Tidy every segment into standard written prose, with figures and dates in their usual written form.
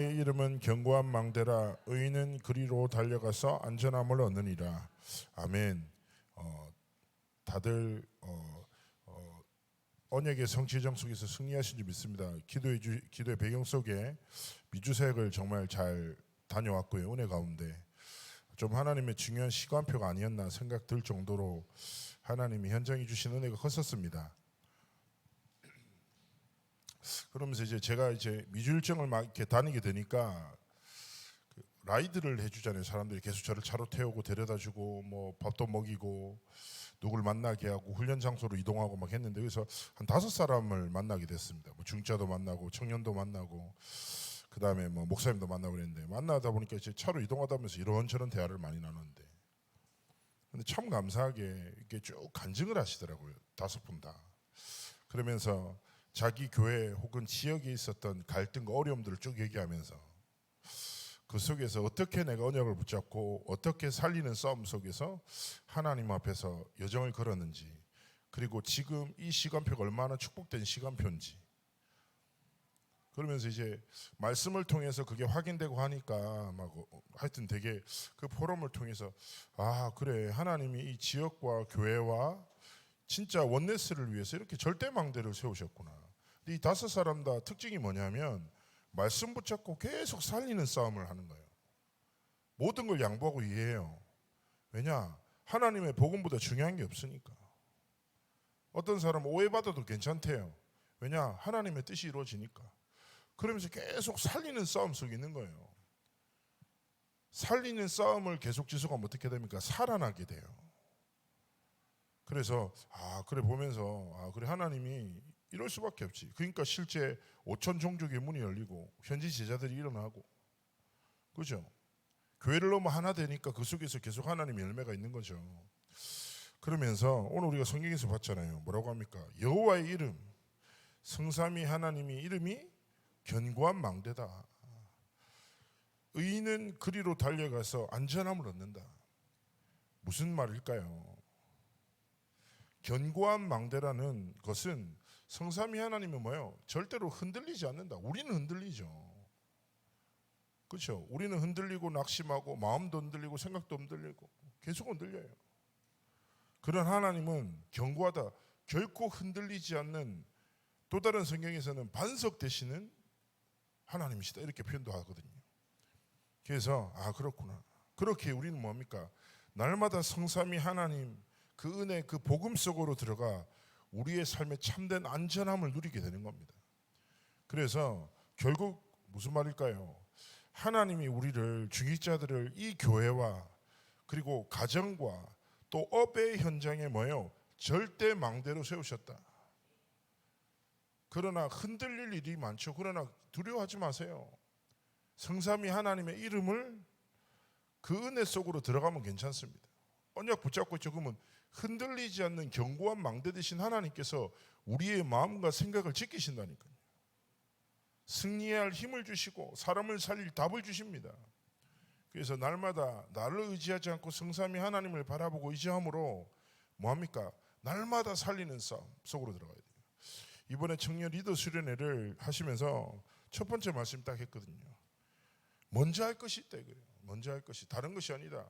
이름은 견고한 망대라 의인은 그리로 달려가서 안전함을 얻느니라. 아멘. 다들 언약의 성취정 속에서 승리하신 줄 믿습니다. 기도의 배경 속에 미주색을 정말 잘 다녀왔고요. 은혜 가운데 좀 하나님의 중요한 시간표가 아니었나 생각 들 정도로 하나님이 현장해 주신 은혜가 컸었습니다. 그러면서 제가 미주일정을 막 이렇게 다니게 되니까 라이드를 해주잖아요. 사람들이 계속 저를 차로 태우고 데려다주고 뭐 밥도 먹이고 누굴 만나게 하고 훈련 장소로 이동하고 막 했는데, 그래서 한 5사람을 만나게 됐습니다. 뭐 중자도 만나고 청년도 만나고 그 다음에 뭐 목사님도 만나고 그랬는데, 만나다 보니까 이제 차로 이동하다 보면서 이런저런 대화를 많이 나누는데, 근데 참 감사하게 이렇게 쭉 간증을 하시더라고요. 5분 다. 그러면서 자기 교회 혹은 지역에 있었던 갈등과 어려움들을 쭉 얘기하면서 그 속에서 어떻게 내가 언약을 붙잡고 어떻게 살리는 싸움 속에서 하나님 앞에서 여정을 걸었는지, 그리고 지금 이 시간표가 얼마나 축복된 시간표인지, 그러면서 이제 말씀을 통해서 그게 확인되고 하니까 막 하여튼 되게 그 포럼을 통해서 아 그래, 하나님이 이 지역과 교회와 진짜 원네스를 위해서 이렇게 절대망대를 세우셨구나. 근데 이 5사람 다 특징이 뭐냐면 말씀 붙잡고 계속 살리는 싸움을 하는 거예요. 모든 걸 양보하고 이해해요. 왜냐? 하나님의 복음보다 중요한 게 없으니까. 어떤 사람은 오해받아도 괜찮대요. 왜냐? 하나님의 뜻이 이루어지니까. 그러면서 계속 살리는 싸움 속에 있는 거예요. 살리는 싸움을 계속 지속하면 어떻게 됩니까? 살아나게 돼요. 그래서 그래 보면서 그래, 하나님이 이럴 수밖에 없지. 그러니까 실제 5천 종족의 문이 열리고 현지 제자들이 일어나고, 그죠? 교회를 너무 하나 되니까 그 속에서 계속 하나님의 열매가 있는 거죠. 그러면서 오늘 우리가 성경에서 봤잖아요. 뭐라고 합니까? 여호와의 이름, 성삼위 하나님이 이름이 견고한 망대다. 의인은 그리로 달려가서 안전함을 얻는다. 무슨 말일까요? 견고한 망대라는 것은 성삼위 하나님은 뭐예요? 절대로 흔들리지 않는다. 우리는 흔들리죠. 그렇죠? 우리는 흔들리고 낙심하고 마음도 흔들리고 생각도 흔들리고 계속 흔들려요. 그런 하나님은 견고하다. 결코 흔들리지 않는, 또 다른 성경에서는 반석 되시는 하나님이시다 이렇게 표현도 하거든요. 그래서 그렇구나. 그렇게 우리는 뭡니까? 날마다 성삼위 하나님 그 은혜, 그 복음 속으로 들어가 우리의 삶에 참된 안전함을 누리게 되는 겁니다. 그래서 결국 무슨 말일까요? 하나님이 우리를, 중직자들을 이 교회와 그리고 가정과 또 업의 현장에 뭐예요? 절대 망대로 세우셨다. 그러나 흔들릴 일이 많죠. 그러나 두려워하지 마세요. 성삼위 하나님의 이름을 그 은혜 속으로 들어가면 괜찮습니다. 언약 붙잡고 있죠. 그러면 흔들리지 않는 견고한 망대 되신 하나님께서 우리의 마음과 생각을 지키신다니까요. 승리해야 할 힘을 주시고 사람을 살릴 답을 주십니다. 그래서 날마다 나를 의지하지 않고 성삼위 하나님을 바라보고 의지함으로 뭐합니까? 날마다 살리는 싸움 속으로 들어가야 돼요. 이번에 청년 리더 수련회를 하시면서 첫 번째 말씀 딱 했거든요. 먼저 할 것이 있다 이거예요. 먼저 할 것이, 다른 것이 아니다.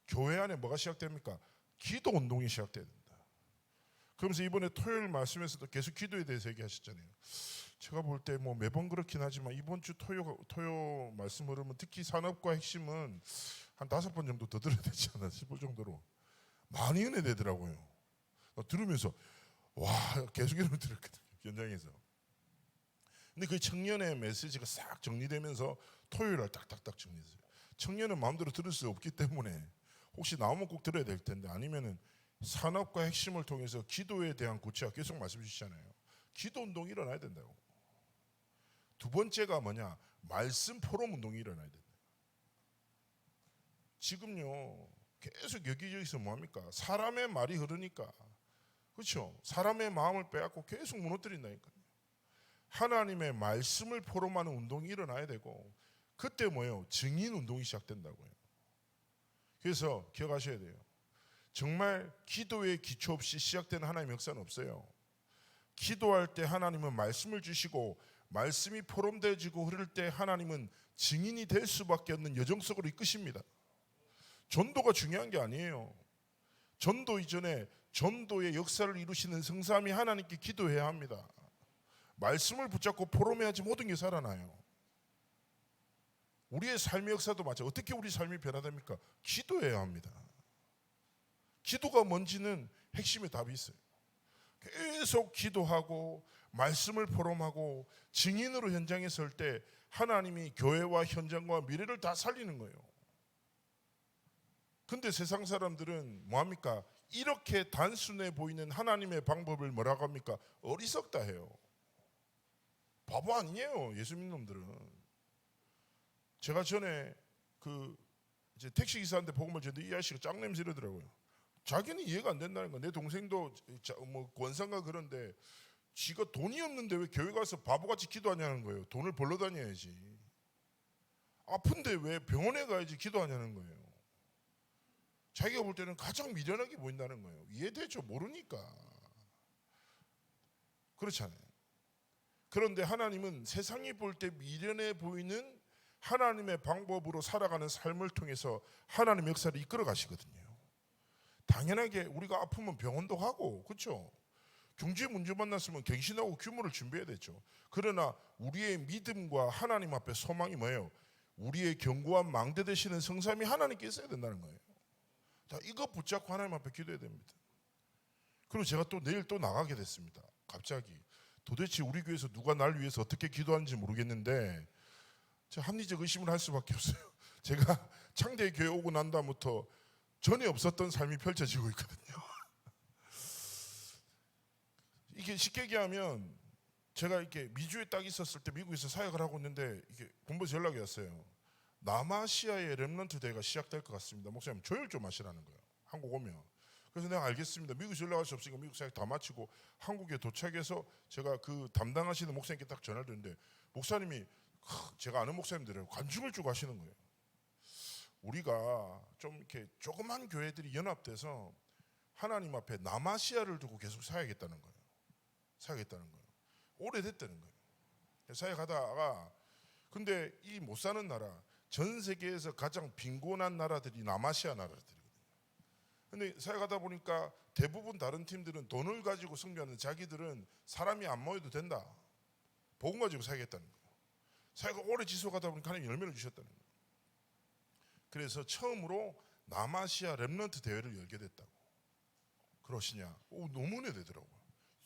교회 안에 뭐가 시작됩니까? 기도 운동이 시작돼야 된다. 그러면서 이번에 토요일 말씀에서도 계속 기도에 대해서 얘기하셨잖아요. 제가 볼 때 뭐 매번 그렇긴 하지만 이번 주 토요 말씀 흐르면 특히 산업과 핵심은 한 5번 정도 더 들어야 되지 않나 싶을 정도로 많이 은혜 되더라고요. 들으면서 와, 계속 이런 들었거든요, 현장에서. 근데 그 청년의 메시지가 싹 정리되면서 토요일날 딱딱딱 정리됐어요. 청년은 마음대로 들을 수 없기 때문에 혹시 나오면 꼭 들어야 될 텐데, 아니면은 산업과 핵심을 통해서 기도에 대한 구체화 계속 말씀 주시잖아요. 기도 운동이 일어나야 된다고. 두 번째가 뭐냐? 말씀 포럼 운동이 일어나야 된다. 지금요 계속 여기저기서 뭐합니까? 사람의 말이 흐르니까, 그렇죠? 사람의 마음을 빼앗고 계속 무너뜨린다니까요. 하나님의 말씀을 포럼하는 운동이 일어나야 되고, 그때 뭐예요? 증인 운동이 시작된다고요. 그래서 기억하셔야 돼요. 정말 기도의 기초 없이 시작되는 하나님의 역사는 없어요. 기도할 때 하나님은 말씀을 주시고 말씀이 포럼되어지고 흐를 때 하나님은 증인이 될 수밖에 없는 여정 속으로 이끄십니다. 전도가 중요한 게 아니에요. 전도 이전에 전도의 역사를 이루시는 성삼위 하나님께 기도해야 합니다. 말씀을 붙잡고 포럼해야지 모든 게 살아나요. 우리의 삶의 역사도 마찬가지. 어떻게 우리 삶이 변화됩니까? 기도해야 합니다. 기도가 뭔지는 핵심의 답이 있어요. 계속 기도하고 말씀을 포럼하고 증인으로 현장에 설 때 하나님이 교회와 현장과 미래를 다 살리는 거예요. 근데 세상 사람들은 뭐합니까? 이렇게 단순해 보이는 하나님의 방법을 뭐라고 합니까? 어리석다 해요. 바보 아니에요, 예수 믿는 놈들은. 제가 전에 이제 택시 기사한테 복음을 전했는데 이 아저씨가 짱냄새 이러더라고요. 자기는 이해가 안 된다는 거야. 내 동생도 뭐 권상가 그런데 지가 돈이 없는데 왜 교회 가서 바보같이 기도하냐는 거예요. 돈을 벌러 다녀야지. 아픈데 왜 병원에 가야지 기도하냐는 거예요. 자기가 볼 때는 가장 미련하게 보인다는 거예요. 이해되죠? 모르니까. 그렇잖아요. 그런데 하나님은 세상이 볼 때 미련해 보이는 하나님의 방법으로 살아가는 삶을 통해서 하나님의 역사를 이끌어 가시거든요. 당연하게 우리가 아프면 병원도 가고, 그렇죠? 경제 문제 만났으면 갱신하고 규모를 준비해야 되죠. 그러나 우리의 믿음과 하나님 앞에 소망이 뭐예요? 우리의 견고한 망대 되시는 성삼위 하나님께 있어야 된다는 거예요. 자, 이거 붙잡고 하나님 앞에 기도해야 됩니다. 그리고 제가 또 내일 또 나가게 됐습니다. 갑자기 도대체 우리 교회에서 누가 날 위해서 어떻게 기도하는지 모르겠는데 제가 합리적 의심을 할 수밖에 없어요. 제가 창대 교회 오고 난 다음부터 전에 없었던 삶이 펼쳐지고 있거든요. 이게 쉽게 얘기하면 제가 이렇게 미주에 딱 있었을 때 미국에서 사역을 하고 있는데 이게 본부에서 연락이 왔어요. 남아시아의 렘넌트 대회가 시작될 것 같습니다. 목사님 조율 좀 하시라는 거예요. 한국 오면. 그래서 내가 알겠습니다. 미국에서 연락할 수 없으니까 미국 사역 다 마치고 한국에 도착해서 제가 그 담당하시는 목사님께 딱 전화를 드렸는데 목사님이 제가 아는 목사님들이에요. 관중을 주고 하시는 거예요. 우리가 좀 이렇게 조그만 교회들이 연합돼서 하나님 앞에 남아시아를 두고 계속 사역했다는 거예요. 사역했다는 거예요. 오래됐다는 거예요. 사역하다가 근데 이 못 사는 나라 전 세계에서 가장 빈곤한 나라들이 남아시아 나라들이거든요. 근데 사역하다 보니까 대부분 다른 팀들은 돈을 가지고 승부하는 자기들은 사람이 안 모여도 된다. 복음 가지고 사역했다는 거예요. 사역을 오래 지속하다 보니까 하나님 열매를 주셨다는 거예요. 그래서 처음으로 남아시아 렘넌트 대회를 열게 됐다고. 그러시냐? 너무 은혜되더라고요.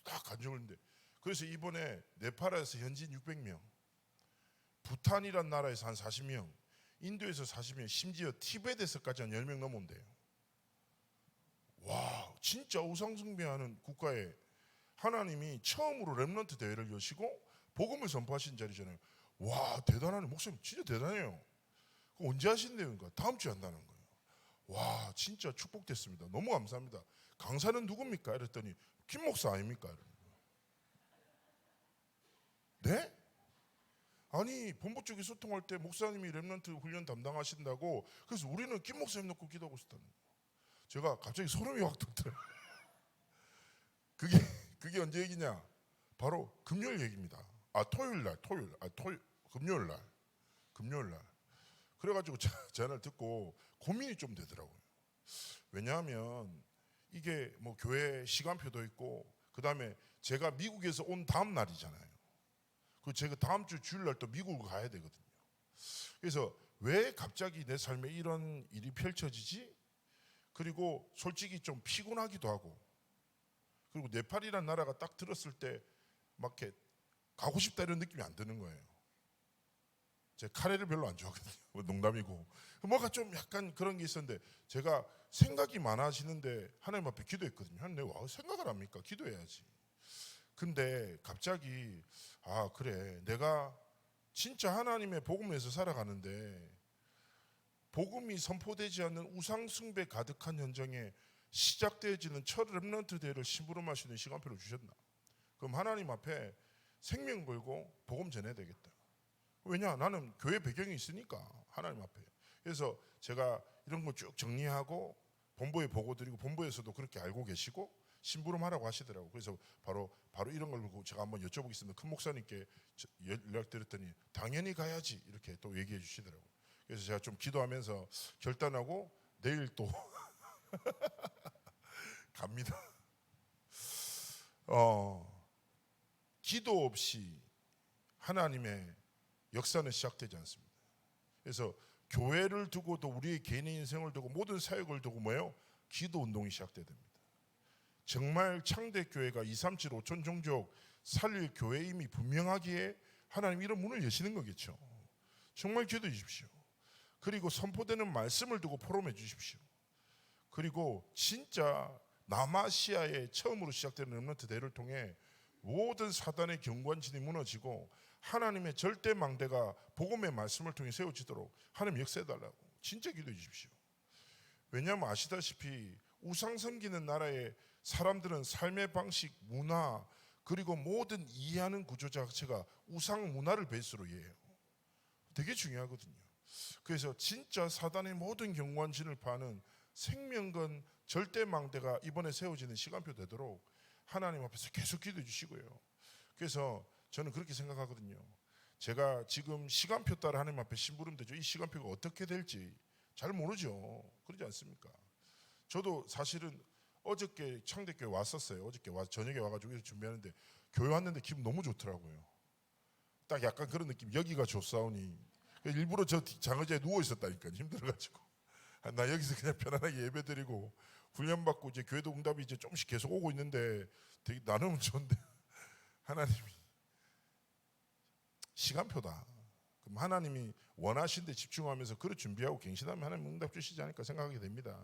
딱 간증을 했는데 그래서 이번에 네팔에서 현지인 600명, 부탄이란 나라에서 한 40명, 인도에서 40명, 심지어 티베트에서까지 한 10명 넘어온대요. 와, 진짜 우상숭배하는 국가에 하나님이 처음으로 렘넌트 대회를 여시고 복음을 선포하신 자리잖아요. 와, 대단하네. 목사님 진짜 대단해요. 그거 언제 하신대요? 그러니까 다음 주에 한다는 거예요. 와, 진짜 축복됐습니다. 너무 감사합니다. 강사는 누굽니까? 이랬더니 김 목사 아닙니까? 네? 아니 본부 쪽에 소통할 때 목사님이 렘넌트 훈련 담당하신다고 그래서 우리는 김 목사님 놓고 기도하고 있었다는 거예요. 제가 갑자기 소름이 확 돋더라고요. 그게 언제 얘기냐? 바로 금요일 얘기입니다. 금요일 날. 그래가지고 전화를 듣고 고민이 좀 되더라고요. 왜냐하면 이게 뭐 교회 시간표도 있고 그 다음에 제가 미국에서 온 다음 날이잖아요. 그 제가 다음 주 주일날 또 미국을 가야 되거든요. 그래서 왜 갑자기 내 삶에 이런 일이 펼쳐지지? 그리고 솔직히 좀 피곤하기도 하고 그리고 네팔이라는 나라가 딱 들었을 때 막 이렇게 가고 싶다 이런 느낌이 안 드는 거예요. 제가 카레를 별로 안 좋아하거든요. 농담이고 뭐가 좀 약간 그런 게 있었는데 제가 생각이 많아지는데 하나님 앞에 기도했거든요. 하나님 내가 왜 생각을 합니까? 기도해야지. 근데 갑자기 그래 내가 진짜 하나님의 복음에서 살아가는데 복음이 선포되지 않는 우상숭배 가득한 현장에 시작되어지는 첫 렘넌트 대회를 심부름하시는 시간표를 주셨나? 그럼 하나님 앞에 생명 걸고 복음 전해야 되겠다. 왜냐? 나는 교회 배경이 있으니까 하나님 앞에. 그래서 제가 이런 거 쭉 정리하고 본부에 보고 드리고 본부에서도 그렇게 알고 계시고 심부름하라고 하시더라고요. 그래서 바로 이런 걸 보고 제가 한번 여쭤보겠습니다. 큰 목사님께 연락드렸더니 당연히 가야지 이렇게 또 얘기해 주시더라고요. 그래서 제가 좀 기도하면서 결단하고 내일 또 갑니다. 기도 없이 하나님의 역사는 시작되지 않습니다. 그래서 교회를 두고도 우리의 개인의 인생을 두고 모든 사역을 두고 뭐예요? 기도 운동이 시작돼야 됩니다. 정말 창대교회가 237 5천 종족 살릴 교회임이 분명하기에 하나님 이런 문을 여시는 거겠죠. 정말 기도해 주십시오. 그리고 선포되는 말씀을 두고 포럼해 주십시오. 그리고 진짜 남아시아의 처음으로 시작되는 렘넌트 대회를 통해 모든 사단의 경관진이 무너지고 하나님의 절대 망대가 복음의 말씀을 통해 세워지도록 하나님 역사해달라고 진짜 기도해 주십시오. 왜냐하면 아시다시피 우상 섬기는 나라의 사람들은 삶의 방식, 문화 그리고 모든 이해하는 구조 자체가 우상 문화를 베이스로 이해해요. 되게 중요하거든요. 그래서 진짜 사단의 모든 경관진을 파는 생명건 절대 망대가 이번에 세워지는 시간표 되도록 하나님 앞에서 계속 기도해 주시고요. 그래서 저는 그렇게 생각하거든요. 제가 지금 시간표 따라 하나님 앞에 심부름되죠. 이 시간표가 어떻게 될지 잘 모르죠. 그러지 않습니까? 저도 사실은 어저께 창대교회 왔었어요. 어저께 저녁에 와가지고 준비하는데 교회 왔는데 기분 너무 좋더라고요. 딱 약간 그런 느낌. 여기가 좋사오니 일부러 저 장의자에 누워 있었다니까 힘들어가지고 나 여기서 그냥 편안하게 예배드리고 훈련받고 이제 교회도 응답이 이제 조금씩 계속 오고 있는데 되게 나름 좋은데 하나님이 시간표다. 그럼 하나님이 원하신 데 집중하면서 그를 준비하고 갱신하면 하나님 응답 주시지 않을까 생각하게 됩니다.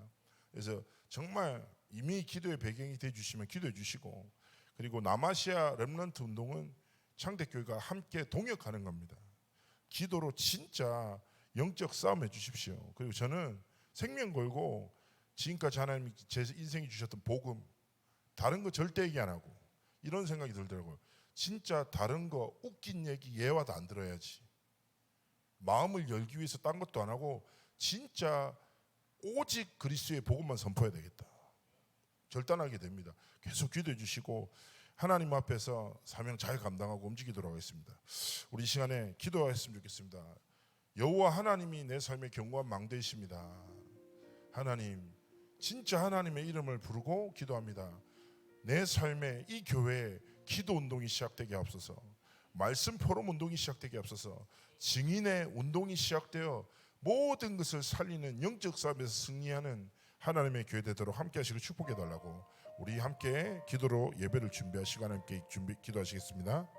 그래서 정말 이미 기도의 배경이 돼 주시면 기도해 주시고 그리고 남아시아 렘넌트 운동은 창대교회가 함께 동역하는 겁니다. 기도로 진짜 영적 싸움 해주십시오. 그리고 저는 생명 걸고 지금까지 하나님이 제 인생에 주셨던 복음 다른 거 절대 얘기 안 하고 이런 생각이 들더라고요. 진짜 다른 거 웃긴 얘기 예화도 안 들어야지. 마음을 열기 위해서 딴 것도 안 하고 진짜 오직 그리스도의 복음만 선포해야 되겠다. 결단하게 됩니다. 계속 기도해 주시고 하나님 앞에서 사명 잘 감당하고 움직이도록 하겠습니다. 우리 이 시간에 기도했으면 좋겠습니다. 여호와 하나님이 내 삶의 견고한 망대이십니다. 하나님, 진짜 하나님의 이름을 부르고 기도합니다. 내 삶에 이 교회에 기도 운동이 시작되게 하옵소서. 말씀 포럼 운동이 시작되게 하옵소서. 증인의 운동이 시작되어 모든 것을 살리는 영적 싸움에서 승리하는 하나님의 교회 되도록 함께 하시고 축복해 달라고 우리 함께 기도로 예배를 준비할 시간을 함께 기도하시겠습니다.